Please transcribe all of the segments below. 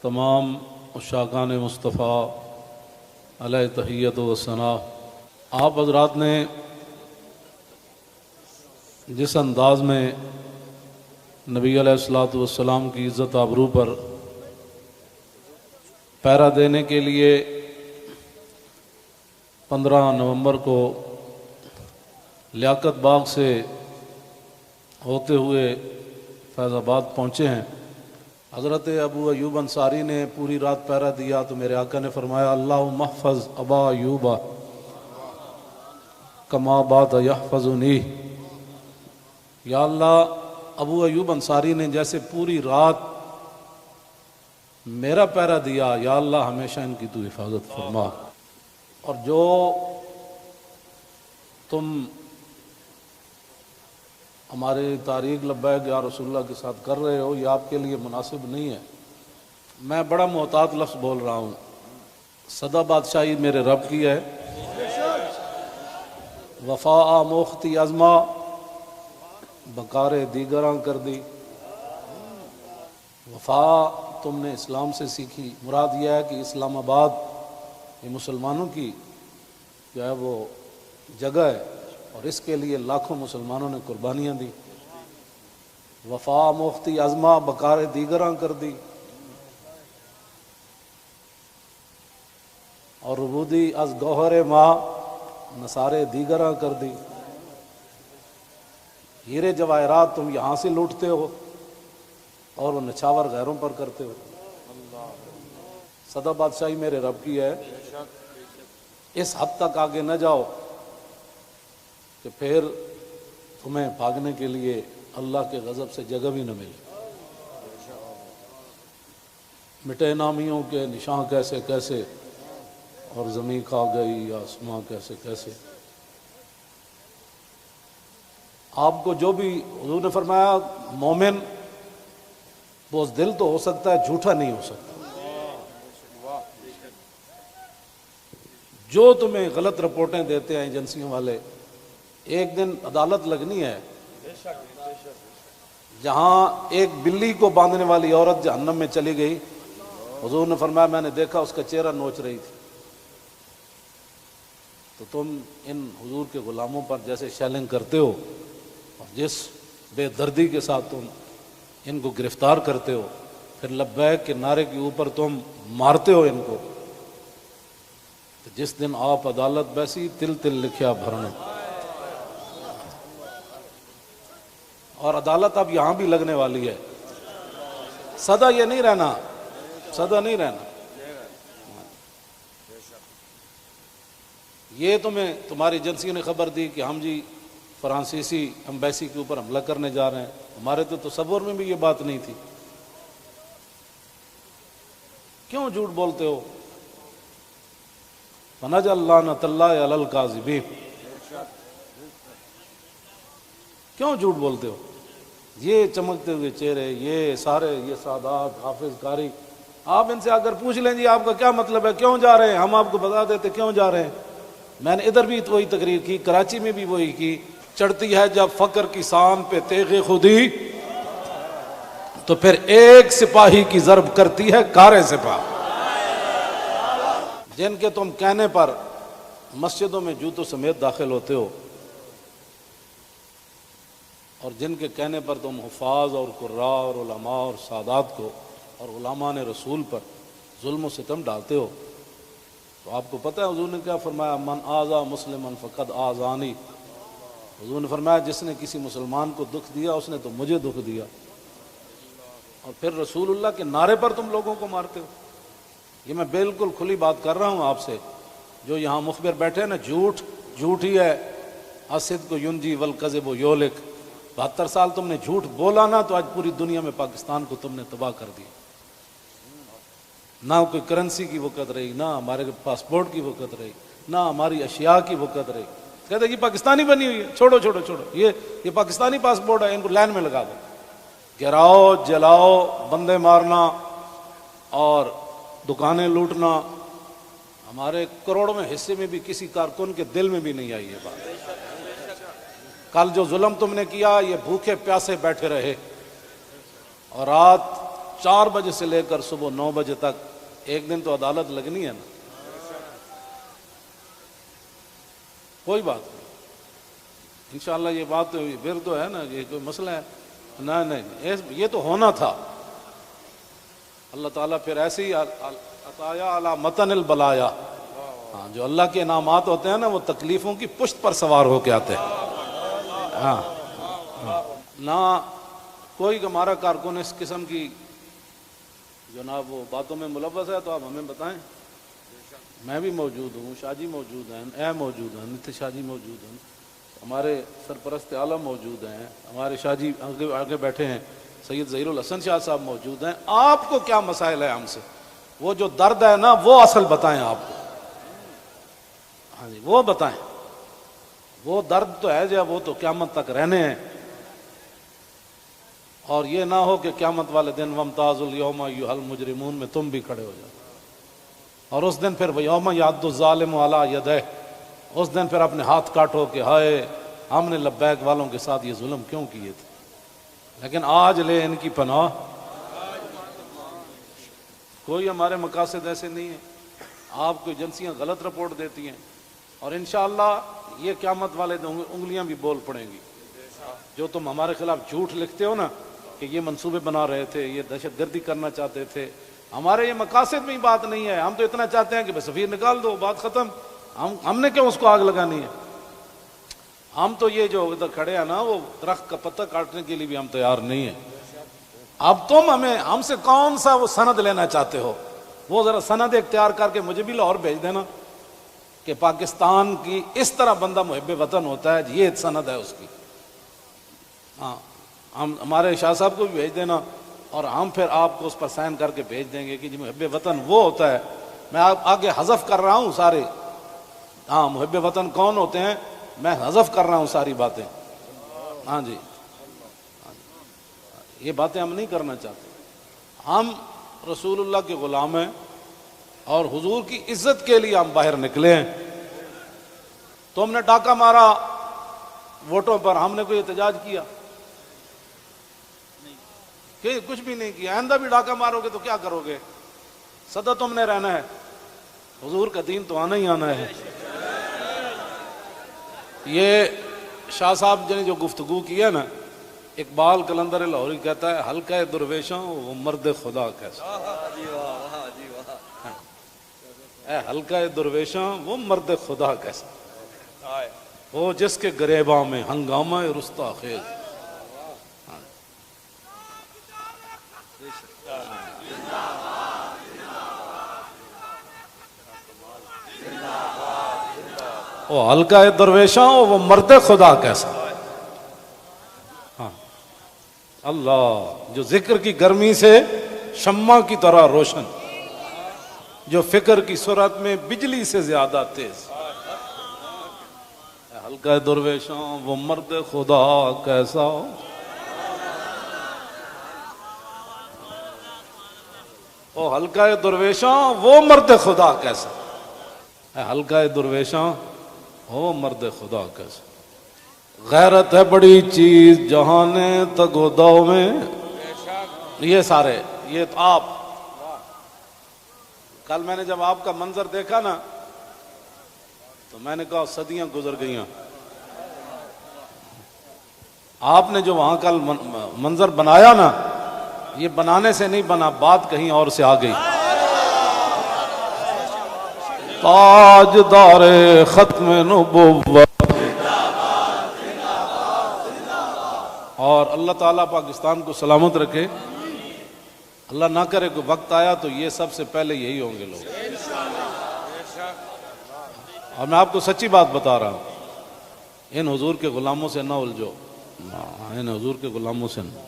تمام عشاقان مصطفیٰ علیہ تحیت و ثنا، آپ حضرات نے جس انداز میں نبی علیہ الصلوۃ والسلام کی عزت آبرو پر پہرا دینے کے لیے 15 نومبر کو لیاقت باغ سے ہوتے ہوئے فیض آباد پہنچے ہیں، حضرت ابو ایوب انصاری نے پوری رات پہرا دیا تو میرے آقا نے فرمایا اللہم احفظ ابا ایوب کما بات یحفظنی، یا اللہ ابو ایوب انصاری نے جیسے پوری رات میرا پہرا دیا، یا اللہ ہمیشہ ان کی تو حفاظت فرما، اور جو تم ہمارے تاریخ لبیک یا رسول اللہ کے ساتھ کر رہے ہو یہ آپ کے لیے مناسب نہیں ہے۔ میں بڑا محتاط لفظ بول رہا ہوں، سدا بادشاہی میرے رب کی ہے، وفا موختی ازما بکار دیگراں کر دی۔ وفا تم نے اسلام سے سیکھی، مراد یہ ہے کہ اسلام آباد یہ مسلمانوں کی جو ہے وہ جگہ ہے اور اس کے لیے لاکھوں مسلمانوں نے قربانیاں دی۔ وفا موختی ازما بکار دیگراں کر دی، اور ربودی از گوہر ماں نثارے دیگراں کر دی۔ ہیرے جواہرات تم یہاں سے لوٹتے ہو اور وہ نچھاور غیروں پر کرتے ہو۔ سدا بادشاہی میرے رب کی ہے، اس حد تک آگے نہ جاؤ کہ پھر تمہیں بھاگنے کے لیے اللہ کے غضب سے جگہ بھی نہ ملے۔ مٹے نامیوں کے نشان کیسے کیسے، اور زمین کھا گئی آسماں کیسے کیسے۔ آپ کو جو بھی حضور نے فرمایا مومن بزدل تو ہو سکتا ہے، جھوٹا نہیں ہو سکتا۔ جو تمہیں غلط رپورٹیں دیتے ہیں ایجنسیوں والے، ایک دن عدالت لگنی ہے جہاں ایک بلی کو باندھنے والی عورت جہنم میں چلی گئی، حضور نے فرمایا میں نے دیکھا اس کا چہرہ نوچ رہی تھی۔ تو تم ان حضور کے غلاموں پر جیسے شیلنگ کرتے ہو اور جس بے دردی کے ساتھ تم ان کو گرفتار کرتے ہو، پھر لبیک کے نعرے کے اوپر تم مارتے ہو ان کو، تو جس دن آپ عدالت بیسی تل تل لکھیا بھرنا۔ اور عدالت اب یہاں بھی لگنے والی ہے، سدا یہ نہیں رہنا، سدا نہیں رہنا۔ یہ تمہیں تمہاری ایجنسی نے خبر دی کہ ہم جی فرانسیسی ایمبیسی کے اوپر حملہ کرنے جا رہے ہیں، ہمارے تو تصور میں بھی یہ بات نہیں تھی، کیوں جھوٹ بولتے ہو؟ فنجعل لعنۃ اللہ علی الکاذبین، کیوں جھوٹ بولتے ہو؟ یہ چمکتے ہوئے چہرے، یہ سارے، یہ سادات، حافظ قاری، آپ ان سے اگر پوچھ لیں جی آپ کا کیا مطلب ہے، کیوں جا رہے ہیں، ہم آپ کو بتا دیتے کیوں جا رہے ہیں۔ میں نے ادھر بھی وہی تقریر کی، کراچی میں بھی وہی کی، چڑھتی ہے جب فقر کی سان پہ تیغ خودی تو پھر ایک سپاہی کی ضرب کرتی ہے کارے سپاہ۔ جن کے تم کہنے پر مسجدوں میں جوتوں سمیت داخل ہوتے ہو، اور جن کے کہنے پر تم حفاظ اور قراء اور علماء اور سادات کو اور علماء نے رسول پر ظلم و ستم ڈالتے ہو، تو آپ کو پتہ ہے حضور نے کیا فرمایا، من آذا مسلما فقد آذانی، حضور نے فرمایا جس نے کسی مسلمان کو دکھ دیا اس نے تو مجھے دکھ دیا، اور پھر رسول اللہ کے نعرے پر تم لوگوں کو مارتے ہو۔ یہ میں بالکل کھلی بات کر رہا ہوں آپ سے، جو یہاں مخبر بیٹھے ہیں نا، جھوٹ ہی ہے، الصدق ینجی والکذب یہلک۔ 72 سال تم نے جھوٹ بولا نا تو آج پوری دنیا میں پاکستان کو تم نے تباہ کر دیا، نہ کوئی کرنسی کی وقت رہی، نہ ہمارے پاسپورٹ کی وقت رہی، نہ ہماری اشیاء کی وقت رہی۔ کہتے ہیں یہ پاکستانی بنی ہوئی ہے، چھوڑو چھوڑو چھوڑو، یہ پاکستانی پاسپورٹ ہے، ان کو لائن میں لگا دو۔ گراؤ، جلاؤ، بندے مارنا اور دکانیں لوٹنا، ہمارے کروڑوں میں حصے میں بھی کسی کارکن کے دل میں بھی نہیں آئی یہ بات۔ کل جو ظلم تم نے کیا، یہ بھوکے پیاسے بیٹھے رہے، اور رات 4 بجے سے لے کر صبح 9 بجے تک، ایک دن تو عدالت لگنی ہے نا، کوئی بات نہیں انشاءاللہ۔ یہ بات پھر تو ہے نا، یہ کوئی مسئلہ ہے؟ نہیں، یہ تو ہونا تھا۔ اللہ تعالیٰ پھر ایسے ہی عطایا علی متن البلایا، ہاں جو اللہ کے انعامات ہوتے ہیں نا وہ تکلیفوں کی پشت پر سوار ہو کے آتے ہیں۔ ہاں نہ کوئی ہمارا کارکن اس قسم کی جناب وہ باتوں میں ملوث ہے تو آپ ہمیں بتائیں۔ میں بھی موجود ہوں، شاہ جی موجود ہیں، اے موجود ہیں، نتیش شاہ جی موجود ہیں، ہمارے سرپرست عالم موجود ہیں، ہمارے شاہ جی آگے بیٹھے ہیں، سید ظہیر الحسن شاہ صاحب موجود ہیں۔ آپ کو کیا مسائل ہے ہم سے؟ وہ جو درد ہے نا وہ اصل بتائیں آپ کو، ہاں جی وہ بتائیں۔ وہ درد تو ہے جب وہ تو قیامت تک رہنے ہیں، اور یہ نہ ہو کہ قیامت والے دن وَامْتَازُوا الْيَوْمَ أَيُّهَا الْمُجْرِمُونَ میں تم بھی کھڑے ہو جاؤ، اور اس دن پھر وَيَوْمَ يَعَضُّ الظَّالِمُ عَلَىٰ يَدَيْهِ، اس دن پھر اپنے ہاتھ کاٹو کہ ہائے ہم نے لبیک والوں کے ساتھ یہ ظلم کیوں کیے تھے۔ لیکن آج لے ان کی پناہ، کوئی ہمارے مقاصد ایسے نہیں ہیں۔ آپ کو ایجنسیاں غلط رپورٹ دیتی ہیں، اور انشاءاللہ یہ قیامت والے دن انگلیاں بھی بول پڑیں گی۔ جو تم ہمارے خلاف جھوٹ لکھتے ہو نا کہ یہ منصوبے بنا رہے تھے، یہ دہشت گردی کرنا چاہتے تھے، ہمارے یہ مقاصد میں ہی بات نہیں ہے۔ ہم تو اتنا چاہتے ہیں کہ بس سفیر نکال دو، بات ختم۔ ہم نے کیوں اس کو آگ لگانی ہے؟ ہم تو یہ جو ادھر کھڑے ہیں نا وہ درخت کا پتہ کاٹنے کے لیے بھی ہم تیار نہیں ہیں۔ اب تم ہم سے کون سا وہ سند لینا چاہتے ہو؟ وہ ذرا سند اختیار کر کے مجھے بھی لاہور بھیج دینا کہ پاکستان کی اس طرح بندہ محب وطن ہوتا ہے، یہ سند ہے اس کی۔ ہاں ہمارے شاہ صاحب کو بھی بھیج دینا، اور ہم پھر آپ کو اس پر سائن کر کے بھیج دیں گے کہ جی محب وطن وہ ہوتا ہے۔ میں آگے حذف کر رہا ہوں سارے، ہاں محب وطن کون ہوتے ہیں میں حذف کر رہا ہوں ساری باتیں۔ ہاں جی یہ باتیں ہم نہیں کرنا چاہتے۔ ہم رسول اللہ کے غلام ہیں، اور حضور کی عزت کے لیے ہم باہر نکلے ہیں۔ تم نے ڈاکہ مارا ووٹوں پر، ہم نے کوئی احتجاج کیا؟ کہ کچھ بھی نہیں کیا۔ آئندہ بھی ڈاکہ مارو گے تو کیا کرو گے؟ سدا تم نے رہنا ہے، حضور کا دین تو آنا ہی آنا ہے۔ یہ شاہ صاحب نے جو گفتگو کی ہے نا، اقبال قلندر لاہوری کہتا ہے حلقہ درویشوں وہ مرد خدا کیسا، اے حلقہ درویشوں وہ مرد خدا کیسا، وہ جس کے گریباں میں ہنگامہ رستا خیز۔ وہ حلقہ درویشاں وہ مرد خدا کیسا۔ ہاں اللہ جو ذکر کی گرمی سے شمع کی طرح روشن، جو فکر کی سرعت میں بجلی سے زیادہ تیز، حلقہ درویشاں وہ مرد خدا کیسا، وہ حلقہ درویشاں وہ مرد خدا کیسا، حلقہ درویشاں وہ مرد خدا کیسا۔ غیرت ہے بڑی چیز جہان تگوداؤ میں، یہ سارے یہ آپ کل میں نے جب آپ کا منظر دیکھا نا تو میں نے کہا صدیاں گزر گئیاں۔ آپ نے جو وہاں کل منظر بنایا نا، یہ بنانے سے نہیں بنا، بات کہیں اور سے آ گئی۔ تاجدار ختم نبوت، اور اللہ تعالیٰ پاکستان کو سلامت رکھے۔ اللہ نہ کرے کہ وقت آیا تو یہ سب سے پہلے یہی ہوں گے لوگ۔ اور میں آپ کو سچی بات بتا رہا ہوں، ان حضور کے غلاموں سے نہ الجھو، ان حضور کے غلاموں سے نہ۔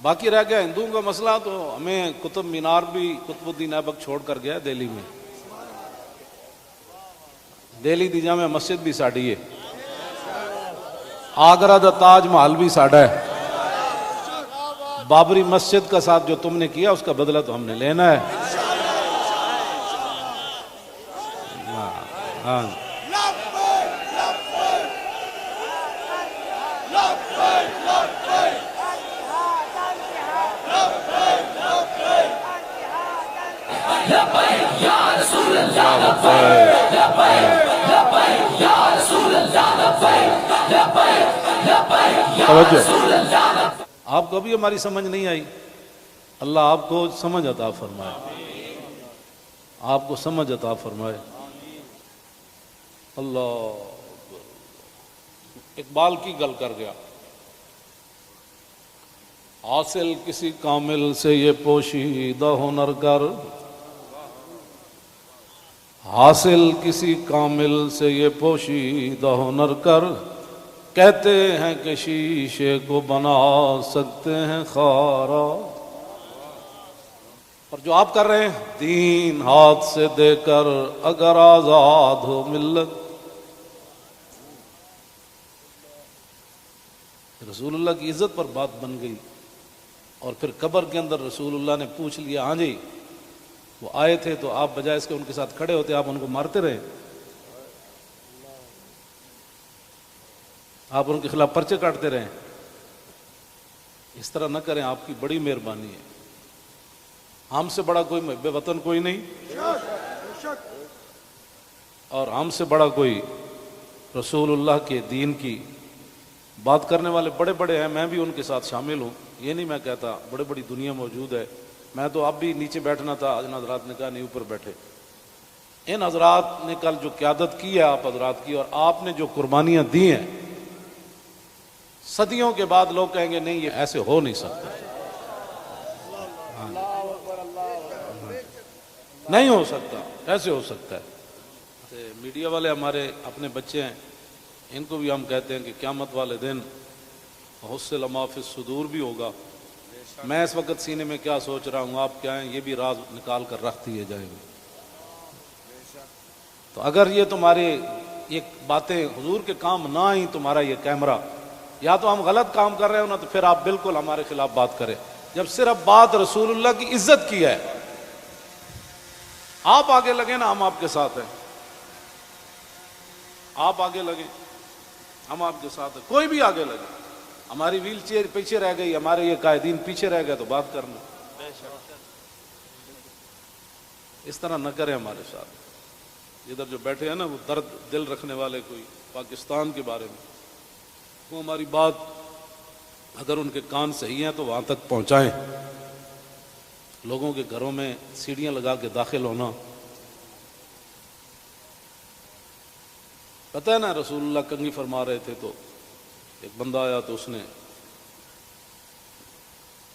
باقی رہ گیا ہندوؤں کا مسئلہ، تو ہمیں قطب مینار بھی قطب الدین ایبک چھوڑ کر گیا دہلی میں، دہلی دی جامع مسجد بھی ساڑی ہے، آگرہ دا تاج محل بھی ساڑا ہے، بابری مسجد کا ساتھ جو تم نے کیا اس کا بدلہ تو ہم نے لینا ہے۔ ہاں توجہ، آپ کو بھی ہماری سمجھ نہیں آئی؟ اللہ آپ کو سمجھ عطا فرمائے، آپ کو سمجھ عطا فرمائے۔ اللہ اقبال کی گل کر گیا، حاصل کسی کامل سے یہ پوشیدہ ہنر کر، حاصل کسی کامل سے یہ پوشیدہ ہنر کر، کہتے ہیں کہ شیشے کو بنا سکتے ہیں خارا۔ اور جو آپ کر رہے ہیں، دین ہاتھ سے دے کر اگر آزاد ہو ملت۔ رسول اللہ کی عزت پر بات بن گئی، اور پھر قبر کے اندر رسول اللہ نے پوچھ لیا، ہاں جی وہ آئے تھے تو آپ بجائے اس کے ان کے ساتھ کھڑے ہوتے، آپ ان کو مارتے رہے، آپ ان کے خلاف پرچے کاٹتے رہے۔ اس طرح نہ کریں، آپ کی بڑی مہربانی ہے، ہم سے بڑا کوئی محب وطن کوئی نہیں، اور ہم سے بڑا کوئی رسول اللہ کے دین کی بات کرنے والے بڑے بڑے ہیں، میں بھی ان کے ساتھ شامل ہوں، یہ نہیں میں کہتا، بڑے بڑی دنیا موجود ہے، میں تو اب بھی نیچے بیٹھنا تھا، ان حضرات نے کہا نہیں اوپر بیٹھے۔ ان حضرات نے کل جو قیادت کی ہے آپ حضرات کی، اور آپ نے جو قربانیاں دی ہیں، صدیوں کے بعد لوگ کہیں گے نہیں یہ ایسے ہو نہیں سکتا، نہیں ہو سکتا، کیسے ہو سکتا ہے؟ میڈیا والے ہمارے اپنے بچے ہیں، ان کو بھی ہم کہتے ہیں کہ قیامت والے دن حصل ما فی الصدور بھی ہوگا۔ میں اس وقت سینے میں کیا سوچ رہا ہوں، آپ کیا ہیں، یہ بھی راز نکال کر رکھ دیے جائیں گے۔ تو اگر یہ تمہاری یہ باتیں حضور کے کام نہ آئیں، تمہارا یہ کیمرہ، یا تو ہم غلط کام کر رہے ہو نا، تو پھر آپ بالکل ہمارے خلاف بات کریں۔ جب صرف بات رسول اللہ کی عزت کی ہے، آپ آگے لگے نا، ہم آپ کے ساتھ ہیں، آپ آگے لگیں، ہم آپ کے ساتھ ہیں، کوئی بھی آگے لگے۔ ہماری ویل چیئر پیچھے رہ گئی، ہمارے یہ قائدین پیچھے رہ گئے، تو بات کرنا، اس طرح نہ کریں ہمارے ساتھ۔ ادھر جو بیٹھے ہیں نا، وہ درد دل رکھنے والے کوئی پاکستان کے بارے میں، وہ ہماری بات اگر ان کے کان صحیح ہیں تو وہاں تک پہنچائیں۔ لوگوں کے گھروں میں سیڑھیاں لگا کے داخل ہونا، پتہ ہے نا رسول اللہ کنگھی فرما رہے تھے تو ایک بندہ آیا تو اس نے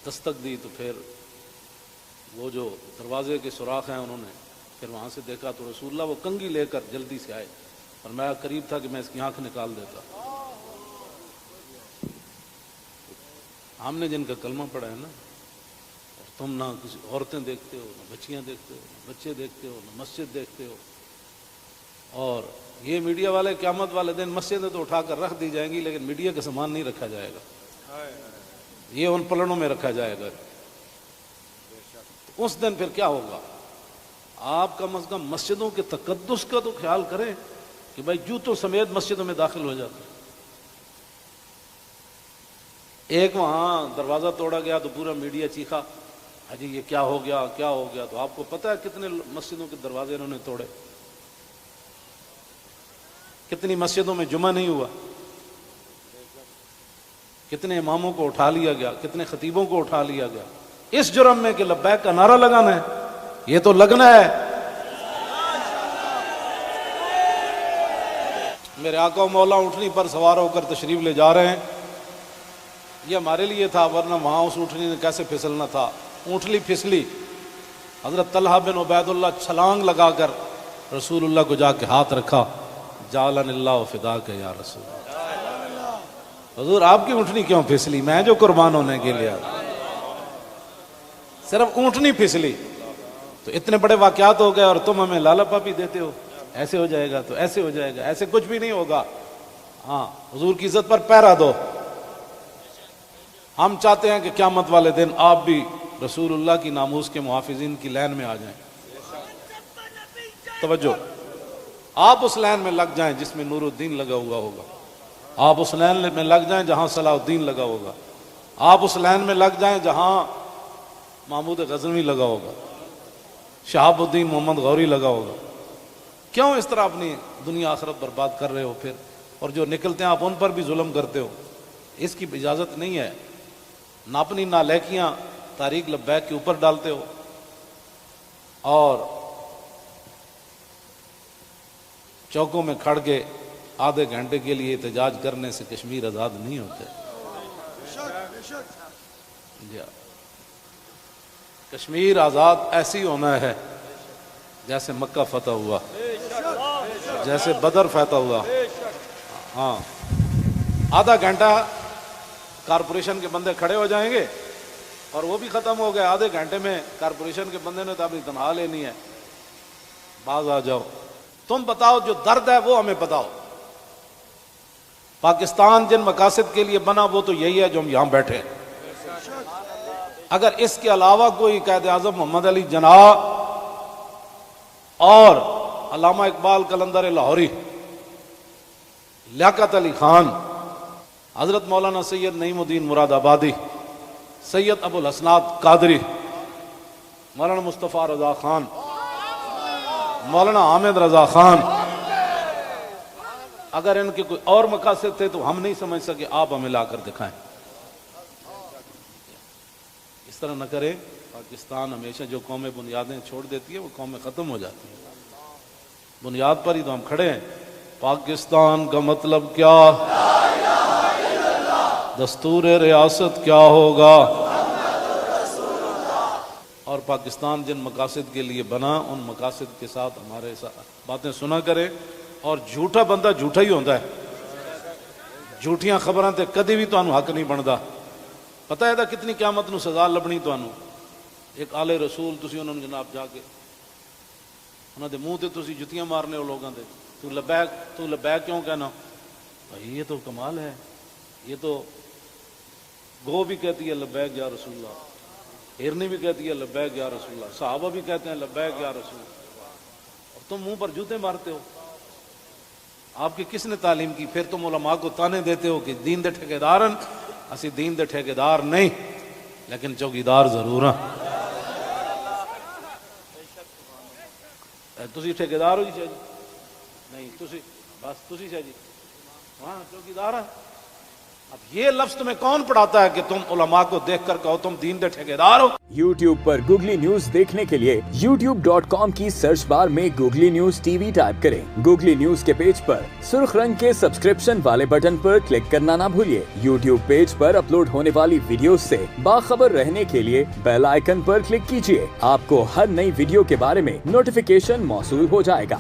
دستک دی، تو پھر وہ جو دروازے کے سوراخ ہیں انہوں نے پھر وہاں سے دیکھا تو رسول اللہ وہ کنگھی لے کر جلدی سے آئے، اور میں قریب تھا کہ میں اس کی آنکھ نکال دیتا۔ ہم نے جن کا کلمہ پڑھا ہے نا، اور تم نہ کسی عورتیں دیکھتے ہو، نہ بچیاں دیکھتے ہو، نہ بچے دیکھتے ہو، نہ مسجد دیکھتے ہو، اور یہ میڈیا والے قیامت والے دن مسجدیں تو اٹھا کر رکھ دی جائیں گی، لیکن میڈیا کا سامان نہیں رکھا جائے گا، یہ ان پلڑوں میں رکھا جائے گا۔ اس دن پھر کیا ہوگا؟ آپ کم از کم مسجدوں کے تقدس کا تو خیال کریں کہ بھائی جوتوں سمیت مسجدوں میں داخل ہو جاتے۔ ایک وہاں دروازہ توڑا گیا تو پورا میڈیا چیخا، حجی یہ کیا ہو گیا، کیا ہو گیا؟ تو آپ کو پتہ ہے کتنے مسجدوں کے دروازے انہوں نے توڑے، کتنی مسجدوں میں جمعہ نہیں ہوا، کتنے اماموں کو اٹھا لیا گیا، کتنے خطیبوں کو اٹھا لیا گیا، اس جرم میں کہ لبیک کا نعرہ لگانا ہے، یہ تو لگنا ہے۔ میرے آقا و مولا اونٹنی پر سوار ہو کر تشریف لے جا رہے ہیں، یہ ہمارے لیے تھا، ورنہ وہاں اس اونٹنی نے کیسے پھسلنا تھا۔ اونٹنی پھسلی، حضرت طلحہ بن عبید اللہ چھلانگ لگا کر رسول اللہ کو جا کے ہاتھ رکھا، جعلن اللہ فداک یا رسول اللہ، حضور آپ کی اونٹنی کیوں پھسلی؟ میں جو قربان ہونے کے لیے، صرف اونٹنی پھسلی تو اتنے بڑے واقعات ہو گئے، اور تم ہمیں لالا پاپی دیتے ہو، ایسے ہو جائے گا تو ایسے ہو جائے گا، ایسے کچھ بھی نہیں ہوگا۔ ہاں حضور کی عزت پر پہرا دو۔ ہم چاہتے ہیں کہ قیامت والے دن آپ بھی رسول اللہ کی ناموس کے محافظین کی لائن میں آ جائیں۔ توجہ، آپ اس لائن میں لگ جائیں جس میں نور الدین لگا ہوا ہوگا، آپ اس لائن میں لگ جائیں جہاں صلاح الدین لگا ہوگا، آپ اس لائن میں لگ جائیں جہاں محمود غزنوی لگا ہوگا، شہاب الدین محمد غوری لگا ہوگا، کیوں اس طرح اپنی دنیا آخرت برباد کر رہے ہو پھر؟ اور جو نکلتے ہیں آپ ان پر بھی ظلم کرتے ہو، اس کی اجازت نہیں ہے۔ نہ اپنی نالیکیاں طریق لبیک کے اوپر ڈالتے ہو، اور چوکوں میں کھڑ کے آدھے گھنٹے کے لیے احتجاج کرنے سے کشمیر آزاد نہیں ہوتے۔ جی، کشمیر آزاد ایسی ہونا ہے جیسے مکہ فتح ہوا، جیسے بدر فتح ہوا۔ ہاں، آدھا گھنٹہ کارپوریشن کے بندے کھڑے ہو جائیں گے اور وہ بھی ختم ہو گئے، آدھے گھنٹے میں کارپوریشن کے بندے نے تو اپنی تنخواہ لینی ہے، باز آ جاؤ۔ تم بتاؤ جو درد ہے وہ ہمیں بتاؤ۔ پاکستان جن مقاصد کے لیے بنا وہ تو یہی ہے جو ہم یہاں بیٹھے ہیں۔ اگر اس کے علاوہ کوئی قائد اعظم محمد علی جناح اور علامہ اقبال قلندر لاہوری، لیاقت علی خان، حضرت مولانا سید نعیم الدین مراد آبادی، سید ابو الحسنات قادری، مولانا مصطفیٰ رضا خان، مولانا حامد رضا خان، اگر ان کے کوئی اور مقاصد تھے تو ہم نہیں سمجھ سکے، آپ ہمیں لا کر دکھائیں۔ اس طرح نہ کریں۔ پاکستان ہمیشہ جو قومیں بنیادیں چھوڑ دیتی ہے وہ قومیں ختم ہو جاتی ہیں۔ بنیاد پر ہی تو ہم کھڑے ہیں۔ پاکستان کا مطلب کیا؟ دستور ریاست کیا ہوگا؟ اور پاکستان جن مقاصد کے لیے بنا ان مقاصد کے ساتھ ہمارے ساتھ باتیں سنا کرے۔ اور جھوٹا بندہ جھوٹا ہی ہوتا ہے، جھوٹیاں خبراں تے کدی بھی تانوں حق نہیں بندا۔ پتہ ہے کتنی قیامت نو سزا لبنی تانوں۔ ایک آل رسول تسی انہوں نے جناب جا کے انہوں دے منہ تے تسی جتیاں مارنے ہو لوگاں دے، تو لبیک کیوں کہنا؟ بھائی یہ تو کمال ہے، یہ تو گو بھی کہتی ہے لبیک یا رسول اللہ، ہرنی بھی کہتی ہے لبیک یا رسول اللہ، صحابہ بھی کہتے ہیں لبیک یا رسول اللہ، اور تم منہ پر جوتے مارتے ہو۔ آپ کی کس نے تعلیم کی؟ پھر تم علماء کو تانے دیتے ہو کہ دین دے ٹھیکیدارن، اسی دین دے ٹھیکیدار نہیں لیکن چوکیدار ضرور ہیں۔ تسی ٹھیکیدار ہو جی شاہ جی؟ نہیں، تسی بس تسی شاہ جی ہاں چوکیدار ہیں۔ اب یہ لفظ تمہیں کون پڑھاتا ہے کہ تم علماء کو دیکھ کر کہو تم دین دے ٹھیکیدار ہو؟ یوٹیوب پر گوگلی نیوز دیکھنے کے لیے youtube.com کی سرچ بار میں googly news T V type کریں۔ گوگلی نیوز کے پیج پر سرخ رنگ کے سبسکرپشن والے بٹن پر کلک کرنا نہ بھولیے۔ یوٹیوب پیج پر اپلوڈ ہونے والی ویڈیوز سے باخبر رہنے کے لیے بیل آئیکن پر کلک کیجیے۔ آپ کو ہر نئی ویڈیو کے بارے میں نوٹیفیکیشن موصول ہو جائے گا۔